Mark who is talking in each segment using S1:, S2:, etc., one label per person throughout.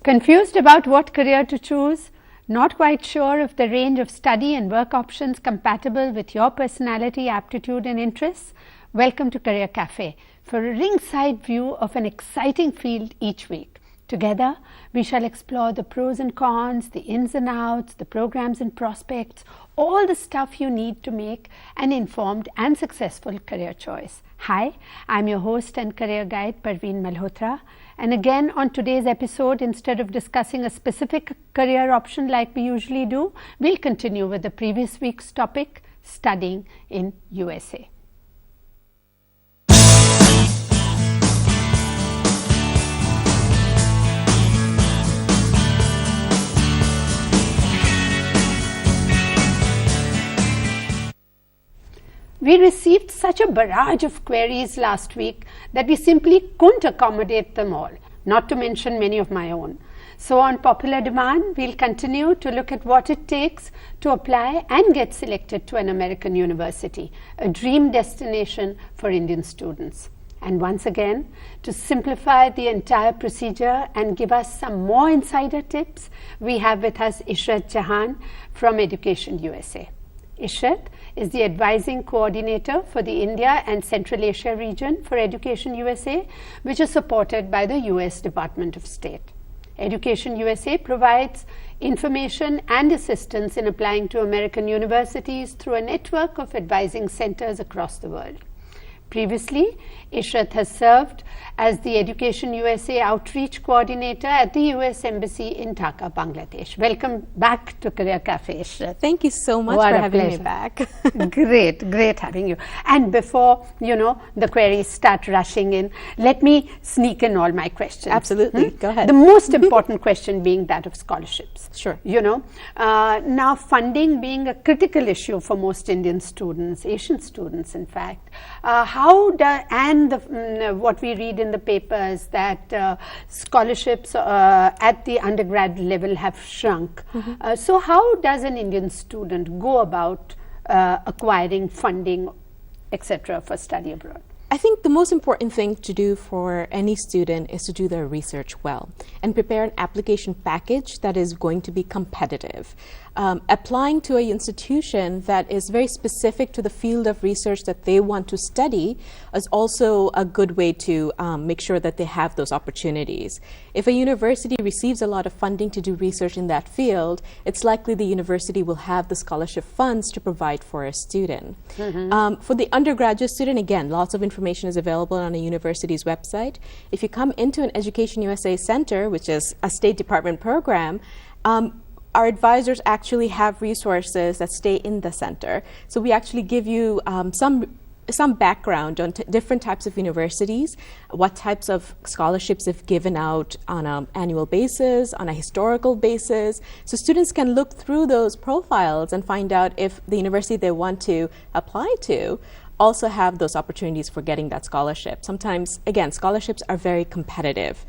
S1: Confused about what career to choose? Not quite sure if the range of study and work options compatible with your personality, aptitude and interests? Welcome to Career Cafe for a ringside view of an exciting field each week. Together, we shall explore the pros and cons, the ins and outs, the programs and prospects, all the stuff you need to make an informed and successful career choice. Hi, I'm your host and career guide Parveen Malhotra, and again on today's episode, instead of discussing a specific career option like we usually do, we'll continue with the previous week's topic, studying in USA. We received such a barrage of queries last week that we simply couldn't accommodate them all, not to mention many of my own. So on popular demand, we'll continue to look at what it takes to apply and get selected to an American university, a dream destination for Indian students. And once again, to simplify the entire procedure and give us some more insider tips, we have with us Ishrat Jahan from EducationUSA. Ishrat is the advising coordinator for the India and Central Asia region for EducationUSA, which is supported by the US Department of State. EducationUSA provides information and assistance in applying to American universities through a network of advising centers across the world. Previously, Ishrat has served as the EducationUSA Outreach Coordinator at the US Embassy in Dhaka, Bangladesh. Welcome back to Career Cafe, Ishrat.
S2: Thank you so much for having me back.
S1: Great having you. And before, the queries start rushing in, let me sneak in all my questions.
S2: Absolutely. Go ahead.
S1: The most important question being that of scholarships.
S2: Sure.
S1: Now funding being a critical issue for most Indian students, Asian students in fact, what we read in the papers that scholarships at the undergrad level have shrunk. So how does an Indian student go about acquiring funding, etc., for study abroad?
S2: I think the most important thing to do for any student is to do their research well and prepare an application package that is going to be competitive. Applying to an institution that is very specific to the field of research that they want to study is also a good way to make sure that they have those opportunities. If a university receives a lot of funding to do research in that field, it's likely the university will have the scholarship funds to provide for a student. For the undergraduate student, again, lots of information is available on a university's website. If you come into an EducationUSA center, which is a State Department program, our advisors actually have resources that stay in the center. So we actually give you some background on different types of universities, what types of scholarships have given out on an annual basis, on a historical basis. So students can look through those profiles and find out if the university they want to apply to also have those opportunities for getting that scholarship. Sometimes, again, scholarships are very competitive.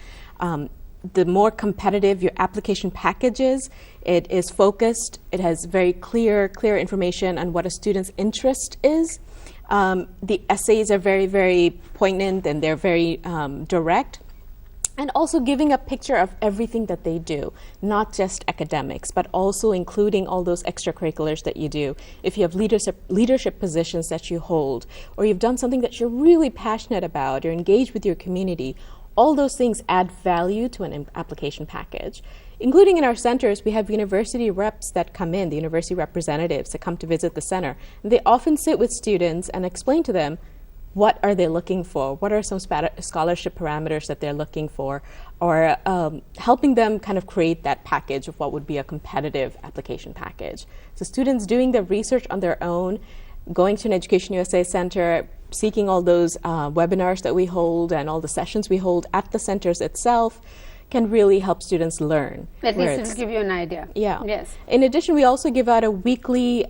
S2: The more competitive your application package is, it is focused, it has very clear information on what a student's interest is. The essays are very, very poignant and they're very direct. And also giving a picture of everything that they do, not just academics, but also including all those extracurriculars that you do. If you have leadership positions that you hold, or you've done something that you're really passionate about, or engaged with your community, all those things add value to an application package. Including in our centers, we have university reps that come in, the university representatives that come to visit the center. And they often sit with students and explain to them what are they looking for, what are some scholarship parameters that they're looking for, or helping them kind of create that package of what would be a competitive application package. So students doing the research on their own, going to an EducationUSA center, seeking all those webinars that we hold and all the sessions we hold at the centers itself can really help students learn.
S1: At least it'll give you an idea.
S2: Yeah.
S1: Yes.
S2: In addition, we also give out a weekly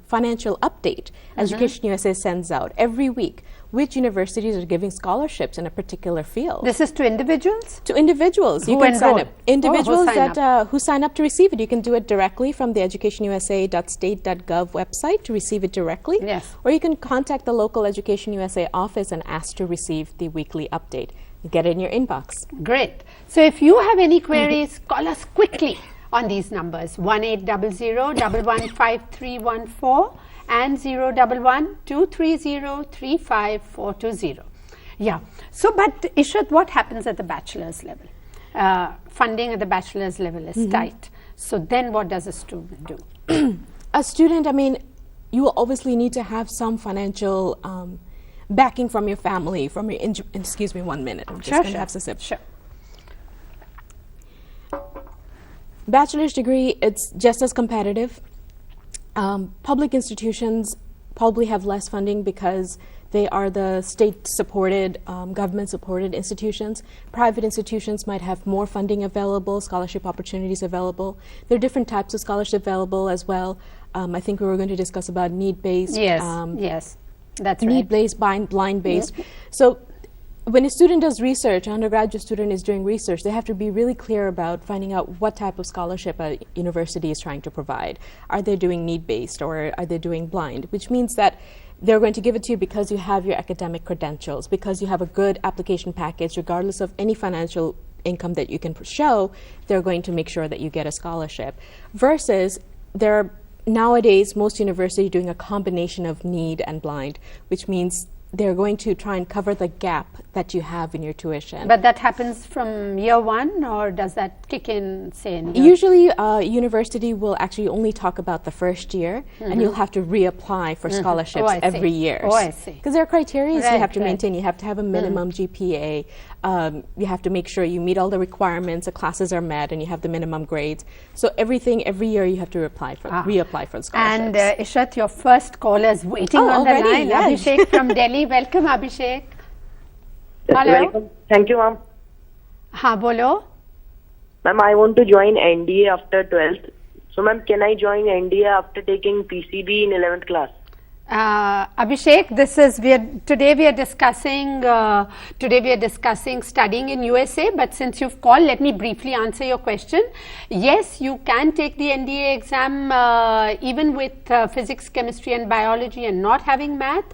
S2: financial update. EducationUSA sends out every week which universities are giving scholarships in a particular field.
S1: This is to individuals?
S2: To individuals. You
S1: Who
S2: can sign
S1: enroll?
S2: up. Individuals
S1: who sign
S2: who sign up to receive it. You can do it directly from the educationusa.state.gov website to receive it directly.
S1: Yes.
S2: Or you can contact the local Education USA office and ask to receive the weekly update. You get it in your inbox.
S1: Great. So if you have any queries, call us quickly on these numbers, 1-800-115-314 and 011-230-35420. Yeah. So, but Ishrat, what happens at the bachelor's level? Funding at the bachelor's level is tight. So then what does a student do?
S2: A student, I mean, you will obviously need to have some financial backing from your family, from your, excuse me 1 minute, I'm just going to have a sip.
S1: Sure.
S2: Bachelor's degree, it's just as competitive. Public institutions probably have less funding because they are the state-supported, government-supported institutions. Private institutions might have more funding available, scholarship opportunities available. There are different types of scholarships available as well. I think we were going to discuss about need-based.
S1: Yes, yes, that's right.
S2: Need-based, blind-based. So when a student does research, an undergraduate student is doing research, they have to be really clear about finding out what type of scholarship a university is trying to provide. Are they doing need-based or are they doing blind? Which means that they're going to give it to you because you have your academic credentials, because you have a good application package, regardless of any financial income that you can show, they're going to make sure that you get a scholarship. Versus, there are nowadays most universities doing a combination of need and blind, which means they're going to try and cover the gap that you have in your tuition.
S1: But that happens from year one, or does that kick in, say, in year?
S2: Usually, university will actually only talk about the first year, and you'll have to reapply for scholarships every year.
S1: Oh, I see.
S2: Because there are criteria you have to
S1: right.
S2: maintain. You have to have a minimum GPA. You have to make sure you meet all the requirements, the classes are met, and you have the minimum grades. So everything, every year, you have to reapply for the scholarships.
S1: And Ishrat, your first caller is waiting on
S2: already?
S1: the line.
S2: Yes.
S1: Abhishek from Delhi. Welcome, Abhishek.
S3: Yes,
S1: Hello.
S3: welcome. Thank you, ma'am.
S1: हाँ बोलो.
S3: Ma'am, I want to join NDA after 12th. So, ma'am, can I join NDA after taking PCB in 11th class?
S1: Abhishek, today we are discussing studying in USA, but since you've called, let me briefly answer your question. Yes, you can take the NDA exam even with physics, chemistry and biology and not having math.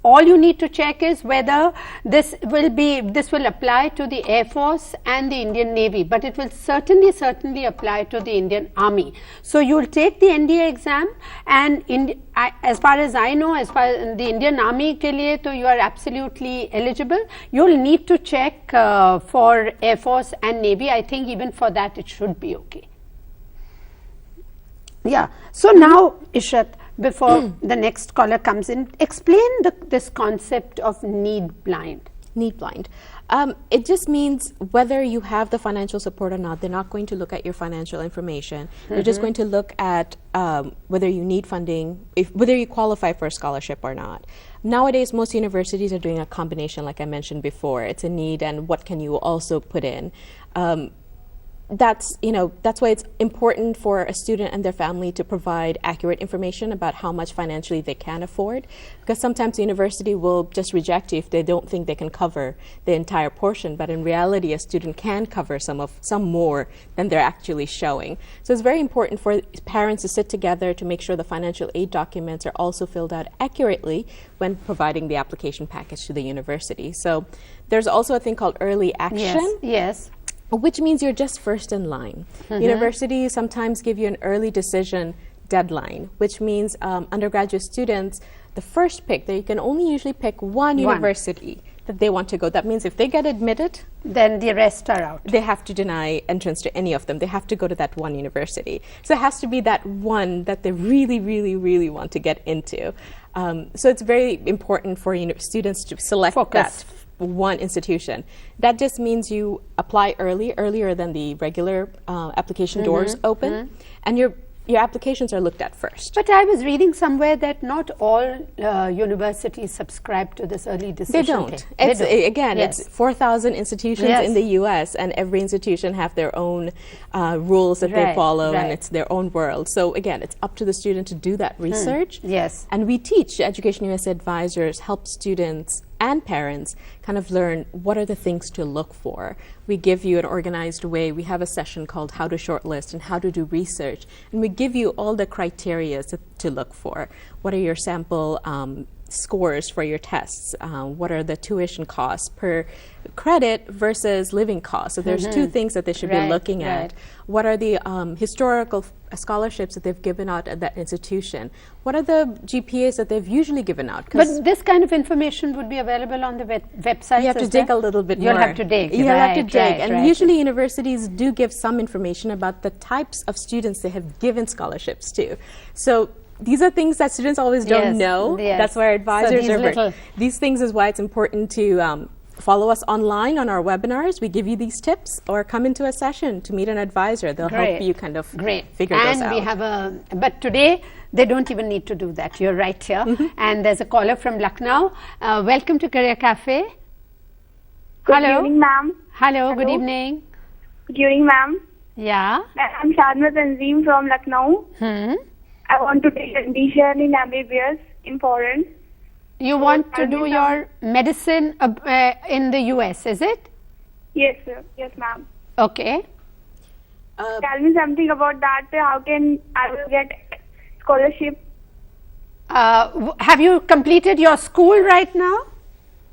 S1: All you need to check is whether this will apply to the Air Force and the Indian Navy, but it will certainly apply to the Indian Army. So you'll take the NDA exam, and as far as I know, as far as the Indian Army ke liye, to you are absolutely eligible. You'll need to check for Air Force and Navy. I think even for that it should be okay. Yeah. So now, Ishrat, before the next caller comes in, explain this concept of need blind.
S2: Need blind. It just means whether you have the financial support or not, they're not going to look at your financial information. They're just going to look at whether you need funding, whether you qualify for a scholarship or not. Nowadays, most universities are doing a combination, like I mentioned before. It's a need and what can you also put in. That's why it's important for a student and their family to provide accurate information about how much financially they can afford, because sometimes the university will just reject you if they don't think they can cover the entire portion, but in reality a student can cover some more than they're actually showing. So it's very important for parents to sit together to make sure the financial aid documents are also filled out accurately when providing the application package to the university. So there's also a thing called early action.
S1: Yes.
S2: Which means you're just first in line. Universities sometimes give you an early decision deadline, which means undergraduate students, the first pick, they can only usually pick one university that they want to go. That means if they get admitted,
S1: then the rest are out.
S2: They have to deny entrance to any of them. They have to go to that one university. So it has to be that one that they really, really, really want to get into. So it's very important for students to select that one institution. That just means you apply earlier than the regular application doors open, and you're your applications are looked at first.
S1: But I was reading somewhere that not all universities subscribe to this early decision.
S2: They don't.
S1: thing.
S2: It's,
S1: They don't.
S2: again,
S1: Yes.
S2: it's 4,000 institutions
S1: Yes.
S2: in the U.S., and every institution have their own rules that they
S1: Right,
S2: follow,
S1: right.
S2: and it's their own world. So again, it's up to the student to do that research.
S1: Yes.
S2: And we teach, Education USA advisors help students and parents kind of learn what are the things to look for. We give you an organized way. We have a session called How to Shortlist and How to Do Research. And we give you all the criteria to look for. What are your sample scores for your tests? What are the tuition costs per credit versus living costs? So there's two things that they should
S1: Right,
S2: be looking at.
S1: right.
S2: What are the historical scholarships that they've given out at that institution? What are the GPAs that they've usually given out? 'Cause
S1: But this kind of information would be available on the website.
S2: you have to dig a little bit
S1: You'll
S2: more.
S1: have to dig.
S2: You'll have to
S1: Right,
S2: dig.
S1: right,
S2: And
S1: right.
S2: usually universities do give some information about the types of students they have given scholarships to. So these are things that students always don't
S1: Yes,
S2: know.
S1: yes.
S2: That's why our advisors
S1: these
S2: are
S1: little-
S2: these things is why it's important to follow us online on our webinars. We give you these tips, or come into a session to meet an advisor. They'll help you kind of figure those out.
S1: And we have but today they don't even need to do that. You're right here. And there's a caller from Lucknow. Welcome to Career Cafe.
S4: Good evening, ma'am.
S1: Hello, good evening.
S4: Good evening, ma'am.
S1: Yeah.
S4: I'm Shadma Tanzeem from Lucknow. I want to take admission in MBBS in foreign.
S1: You want to do your medicine in the US, is it?
S4: Yes, sir. Yes, ma'am.
S1: Okay.
S4: Tell me something about that. How can I will get scholarship?
S1: Have you completed your school right now?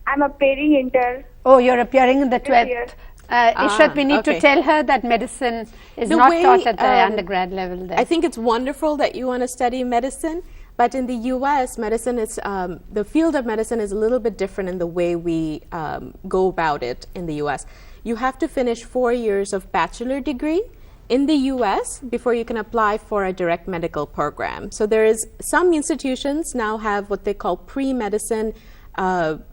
S4: I'm appearing inter.
S1: Oh, you're appearing in the 12th.
S4: year.
S1: Ishrat, we need to
S2: okay.
S1: tell her that medicine is
S2: The
S1: not
S2: way,
S1: taught at the undergrad level there.
S2: I think it's wonderful that you want to study medicine, but in the U.S., medicine is the field of medicine is a little bit different in the way we go about it in the U.S. You have to finish 4 years of bachelor degree in the U.S. before you can apply for a direct medical program. So there is some institutions now have what they call pre-medicine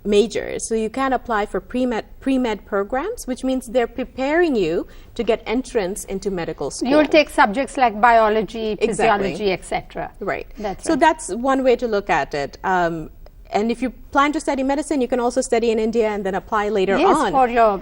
S2: majors. So you can apply for pre-med programs, which means they're preparing you to get entrance into medical school.
S1: You'll take subjects like biology,
S2: Exactly.
S1: physiology, etc.
S2: Right.
S1: That's
S2: so
S1: right.
S2: that's one way to look at it. And if you plan to study medicine, you can also study in India and then apply later
S1: Yes,
S2: on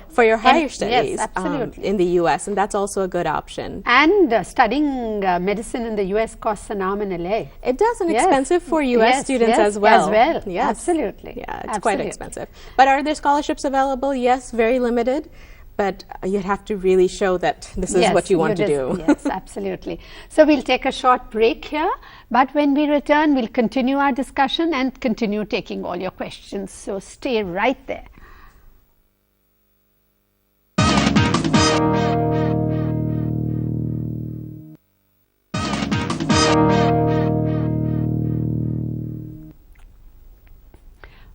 S1: for your
S2: higher
S1: yes,
S2: studies
S1: absolutely.
S2: in the U.S. And that's also a good option.
S1: And studying medicine in the US costs an arm and a leg.
S2: It does, and
S1: Yes.
S2: expensive for U.S.
S1: Yes,
S2: students
S1: yes,
S2: as well.
S1: as well.
S2: Yes.
S1: Absolutely.
S2: Yeah, it's quite
S1: Absolutely.
S2: expensive. But are there scholarships available? Yes, very limited. But you'd have to really show that this is what you want to do.
S1: Yes, absolutely. So we'll take a short break here, but when we return, we'll continue our discussion and continue taking all your questions. So stay right there.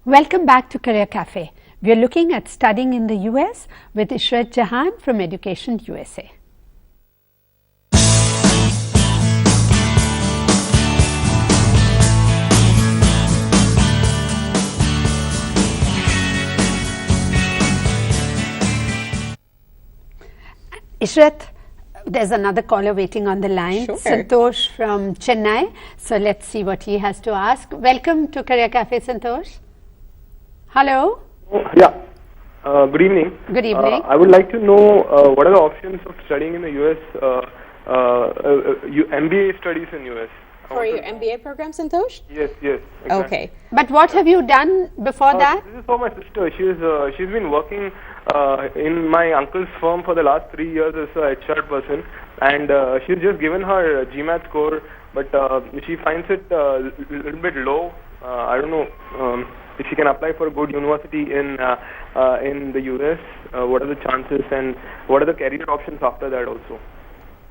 S1: Welcome back to Career Cafe. We are looking at studying in the US with Ishrat Jahan from Education USA. Ishrat, there's another caller waiting on the line,
S2: Sure.
S1: Santosh from Chennai. So let's see what he has to ask. Welcome to Career Cafe, Santosh. Hello.
S5: Yeah. Good evening.
S1: Good evening.
S5: I would like to know what are the options of studying in the US, MBA studies in US.
S2: For your MBA program, Santosh?
S5: Yes, yes. Exactly.
S2: Okay.
S1: But what have you done before that?
S5: This is for my sister. She's been working in my uncle's firm for the last 3 years as a HR person, and she's just given her GMAT score, but she finds it a little bit low. I don't know if she can apply for a good university in the US. What are the chances, and what are the career options after that also?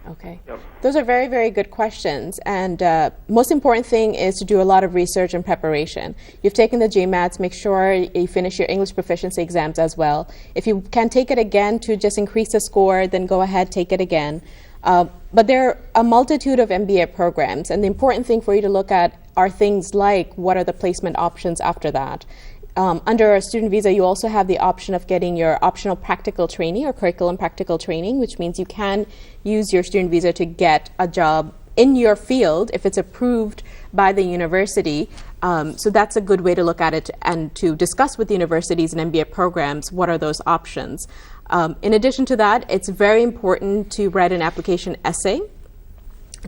S2: Okay.
S5: Yep.
S2: Those are very, very good questions. And most important thing is to do a lot of research and preparation. You've taken the GMATs, make sure you finish your English proficiency exams as well. If you can take it again to just increase the score, then go ahead, take it again. But there are a multitude of MBA programs, and the important thing for you to look at are things like what are the placement options after that. Under a student visa, you also have the option of getting your optional practical training or curriculum practical training, which means you can use your student visa to get a job in your field if it's approved by the university. So that's a good way to look at it and to discuss with universities and MBA programs what are those options. In addition to that, it's very important to write an application essay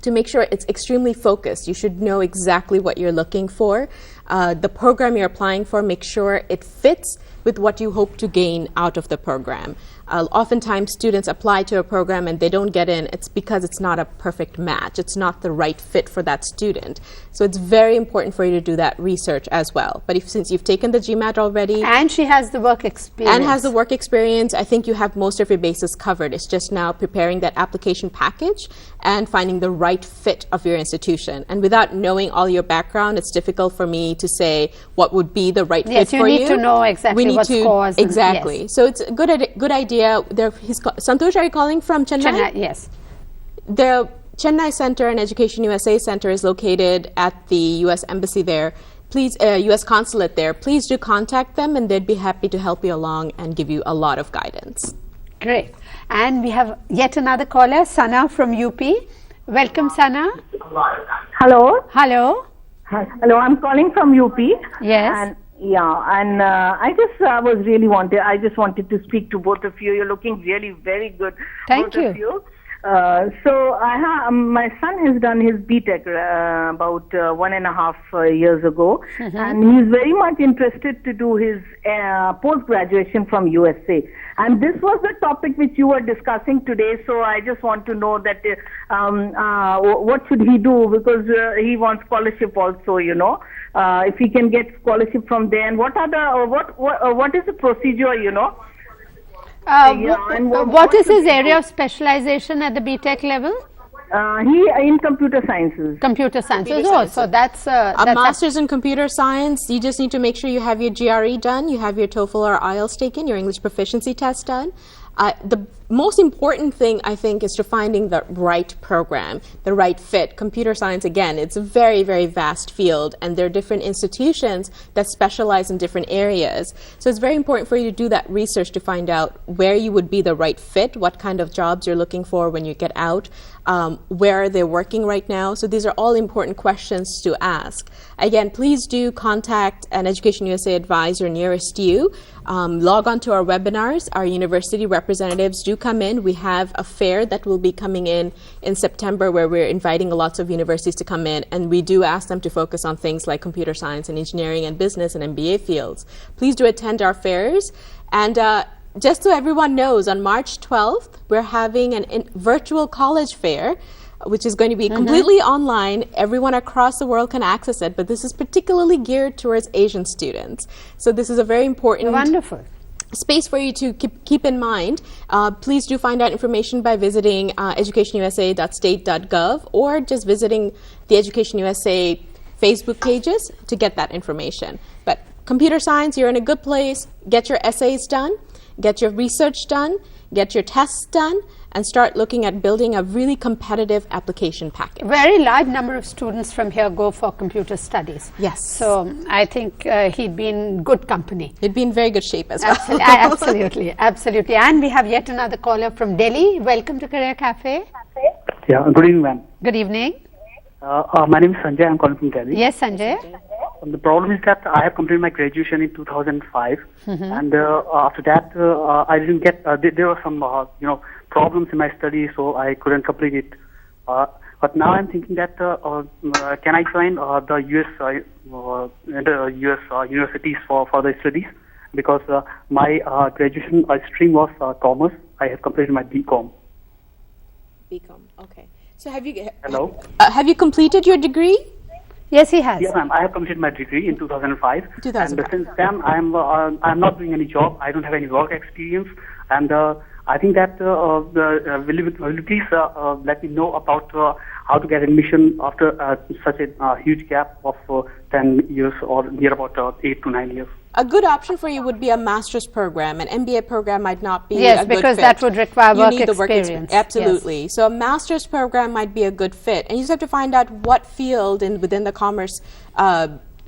S2: to make sure it's extremely focused. You should know exactly what you're looking for. The program you're applying for, make sure it fits with what you hope to gain out of the program. Oftentimes students apply to a program and they don't get in. It's because it's not a perfect match. It's not the right fit for that student. So it's very important for you to do that research as well. But since you've taken the GMAT already,
S1: and she has the work experience,
S2: I think you have most of your bases covered. It's just now preparing that application package and finding the right fit of your institution. And without knowing all your background, it's difficult for me to say what would be the right fit for you.
S1: Yes, you need to know exactly what scores.
S2: Exactly. Yes. So it's a good idea. Santosh, are you calling from Chennai?
S1: Yes.
S2: The Chennai Center and EducationUSA Center is located at the U.S. Embassy there. Please, U.S. Consulate there. Please do contact them and they'd be happy to help you along and give you a lot of guidance.
S1: Great. And we have yet another caller, Sana from UP. Welcome, Sana.
S6: Hello.
S1: Hello.
S6: Hello, I'm calling from UP.
S1: Yes.
S6: And I just wanted to speak to both of you. You're looking really very good.
S1: Thank
S6: both
S1: you.
S6: Of you. So my son has done his BTech about 1.5 years ago, and he's very much interested to do his post-graduation from USA. And this was the topic which you were discussing today. So I just want to know that what should he do, because he wants scholarship also. If he can get scholarship from there, and what is the procedure?
S1: What is his area of specialization at the BTech level?
S6: He in computer sciences.
S1: Computer sciences. So that's
S2: a master's in computer science. You just need to make sure you have your GRE done, you have your TOEFL or IELTS taken, your English proficiency test done. The most important thing, I think, is to finding the right program, the right fit. Computer science, again, it's a very, very vast field, and there are different institutions that specialize in different areas. So it's very important for you to do that research to find out where you would be the right fit, what kind of jobs you're looking for when you get out, where they're working right now. So these are all important questions to ask. Again, please do contact an EducationUSA advisor nearest you. Log on to our webinars. Our university representatives do come in. We have a fair that will be coming in September where we're inviting lots of universities to come in, and we do ask them to focus on things like computer science and engineering and business and MBA fields. Please do attend our fairs. And just so everyone knows, on March 12th, we're having a virtual college fair, which is going to be completely online. Everyone across the world can access it, but this is particularly geared towards Asian students. So this is a very important space for you to keep in mind. Please do find out information by visiting educationusa.state.gov or just visiting the EducationUSA Facebook pages to get that information. But computer science, you're in a good place. Get your essays done, get your research done, get your tests done, and start looking at building a really competitive application package.
S1: Very large number of students from here go for computer studies.
S2: Yes.
S1: So I think he'd be in good company.
S2: He'd be in very good shape as well.
S1: Absolutely, absolutely. And we have yet another caller from Delhi. Welcome to Career Cafe.
S7: Yeah, good evening, ma'am.
S1: Good evening.
S7: My name is Sanjay. I'm calling from Delhi.
S1: Yes, Sanjay.
S7: The problem is that I have completed my graduation in 2005, and after that, I didn't get. There were some, problems in my study, so I couldn't complete it. But now I'm thinking that can I join the US universities for further studies? Because my graduation stream was commerce. I have completed my BCom.
S2: BCom. Okay. So have you?
S7: Hello.
S2: Have you completed your degree?
S1: Yes, he has.
S7: Yes, ma'am. I have completed my degree in 2005.
S2: 2005.
S7: And since then, I'm not doing any job. I don't have any work experience, and I think that will you please let me know about how to get admission after such a huge gap of 10 years or near about 8 to 9 years.
S2: A good option for you would be a master's program. An MBA program might not be a good fit.
S1: Yes, because that would require work experience.
S2: Absolutely. Yes. So a master's program might be a good fit. And you just have to find out what field within the commerce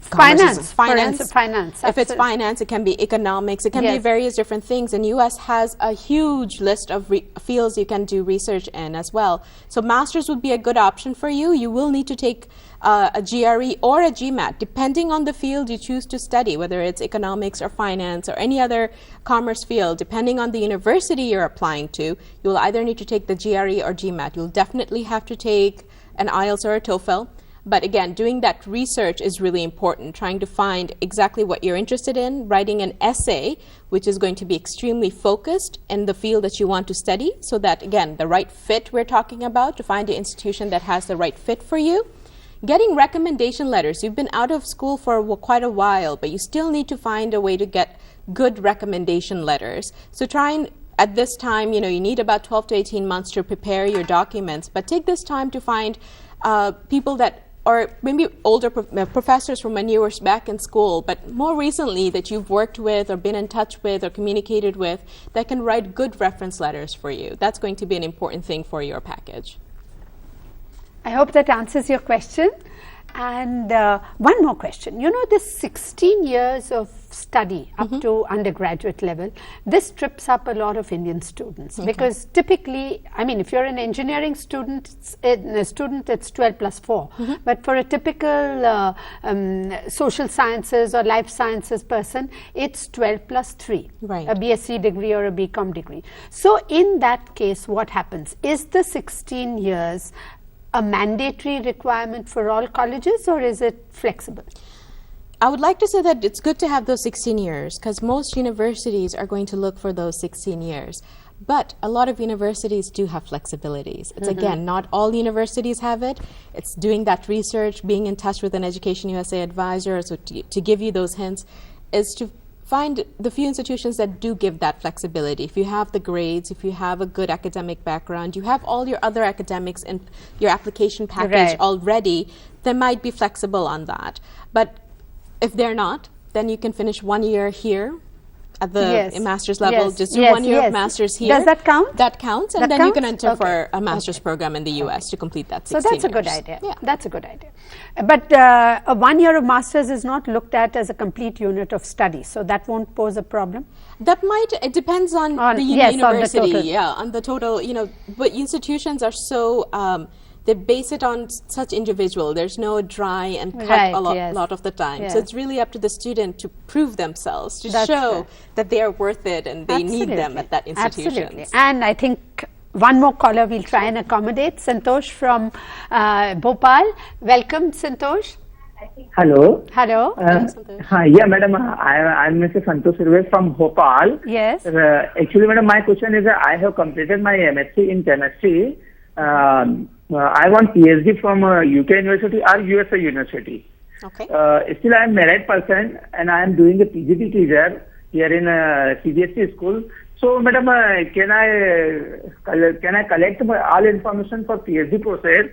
S1: Finance, for
S2: finance.
S1: instance, finance.
S2: If it's
S1: Absolutely.
S2: finance, it can be economics. It can be
S1: Yes.
S2: various different things. And U.S. has a huge list of fields you can do research in as well. So master's would be a good option for you. You will need to take a GRE or a GMAT, depending on the field you choose to study, whether it's economics or finance or any other commerce field. Depending on the university you're applying to, you'll either need to take the GRE or GMAT. You'll definitely have to take an IELTS or a TOEFL. But again, doing that research is really important, trying to find exactly what you're interested in, writing an essay, which is going to be extremely focused in the field that you want to study, so that, again, the right fit we're talking about, to find an institution that has the right fit for you. Getting recommendation letters. You've been out of school for quite a while, but you still need to find a way to get good recommendation letters. So try and, at this time, you need about 12 to 18 months to prepare your documents, but take this time to find people that, or maybe older professors from when you were back in school, but more recently that you've worked with or been in touch with or communicated with, that can write good reference letters for you. That's going to be an important thing for your package.
S1: I hope that answers your question. And one more question. This 16 years of study up to undergraduate level, this trips up a lot of Indian students because typically, if you're an engineering student, it's 12 plus 4. But for a typical social sciences or life sciences person, it's 12 plus 3,
S2: right.
S1: A BSc degree or a BCom degree. So in that case, what happens? Is the 16 years a mandatory requirement for all colleges, or is it flexible?
S2: I would like to say that it's good to have those 16 years because most universities are going to look for those 16 years. But a lot of universities do have flexibilities. It's again, not all universities have it. It's doing that research, being in touch with an EducationUSA advisor, so to give you those hints, is to find the few institutions that do give that flexibility. If you have the grades, if you have a good academic background, you have all your other academics in your application package already, they might be flexible on that. But if they're not, then you can finish 1 year here at the master's level, just do 1 year of master's here.
S1: Does that count?
S2: That counts, and
S1: That
S2: then
S1: counts?
S2: you can enter for a master's program in the US to complete that 16
S1: So that's a
S2: years.
S1: good idea.
S2: Yeah.
S1: That's a good idea. But a 1 year of master's is not looked at as a complete unit of study, so that won't pose a problem?
S2: That might, it depends on the university, on the total, but institutions are so, they base it on such individual. There's no dry and cut lot of the time. So it's really up to the student to prove themselves, to show that they are worth it and they need them at that institution.
S1: Absolutely. And I think one more caller we'll try and accommodate. Santosh from Bhopal. Welcome, Santosh.
S8: Hello.
S1: Hello.
S8: Yeah, madam. I'm Mr. Santosh Sirve from Bhopal.
S1: Yes.
S8: Actually, madam, my question is I have completed my MSc in chemistry. I want PhD from UK University or USA University.
S2: Okay.
S8: Still, I am married person and I am doing a PGD teacher here in CBSE school. So, madam, can I collect all information for PhD process?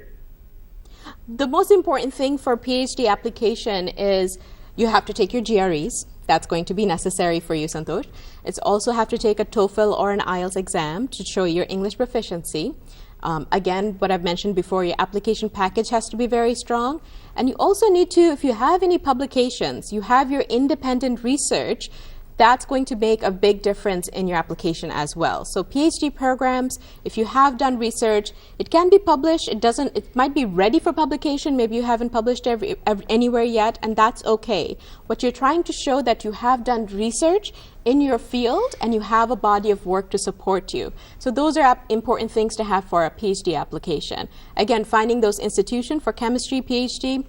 S2: The most important thing for PhD application is you have to take your GREs. That's going to be necessary for you, Santosh. It's also have to take a TOEFL or an IELTS exam to show your English proficiency. Again, what I've mentioned before, your application package has to be very strong. And you also need to, if you have any publications, you have your independent research, that's going to make a big difference in your application as well. So PhD programs, if you have done research, it can be published. It might be ready for publication. Maybe you haven't published anywhere yet, and that's okay. What you're trying to show that you have done research in your field and you have a body of work to support you. So those are important things to have for a PhD application. Again, finding those institutions for chemistry PhD,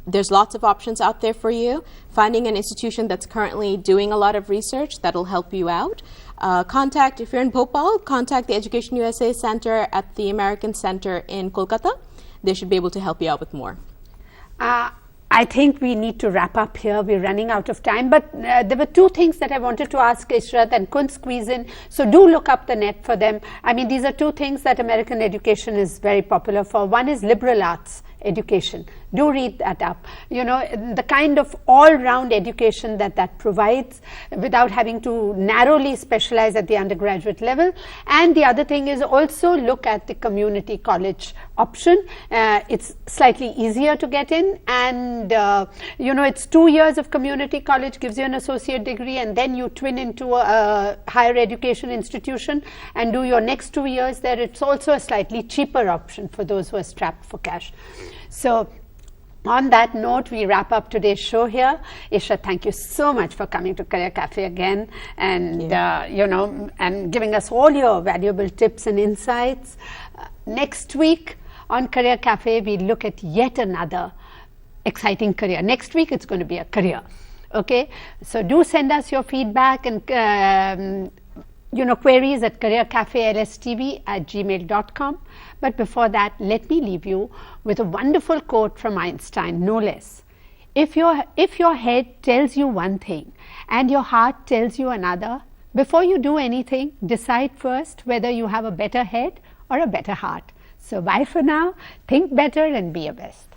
S2: there's lots of options out there for you. Finding an institution that's currently doing a lot of research, that'll help you out. If you're in Bhopal, contact the EducationUSA Center at the American Center in Kolkata. They should be able to help you out with more.
S1: I think we need to wrap up here. We're running out of time. But there were two things that I wanted to ask Ishrat and couldn't squeeze in. So do look up the net for them. I mean, these are two things that American education is very popular for. One is liberal arts education. Do read that up. You know, the kind of all-round education that provides without having to narrowly specialize at the undergraduate level. And the other thing is also look at the community college option. It's slightly easier to get in, and you know, it's 2 years of community college, gives you an associate degree, and then you twin into a higher education institution and do your next 2 years there. It's also a slightly cheaper option for those who are strapped for cash. So on that note, we wrap up today's show here. Isha, thank you so much for coming to Career Cafe again, and you know, and giving us all your valuable tips and insights. Next week on Career Cafe, we look at yet another exciting career. Next week, it's going to be a career. Okay, so do send us your feedback and you know, queries at careercafelstv@gmail.com. But before that, let me leave you with a wonderful quote from Einstein, no less. If your head tells you one thing and your heart tells you another, before you do anything, decide first whether you have a better head or a better heart. So bye for now. Think better and be your best.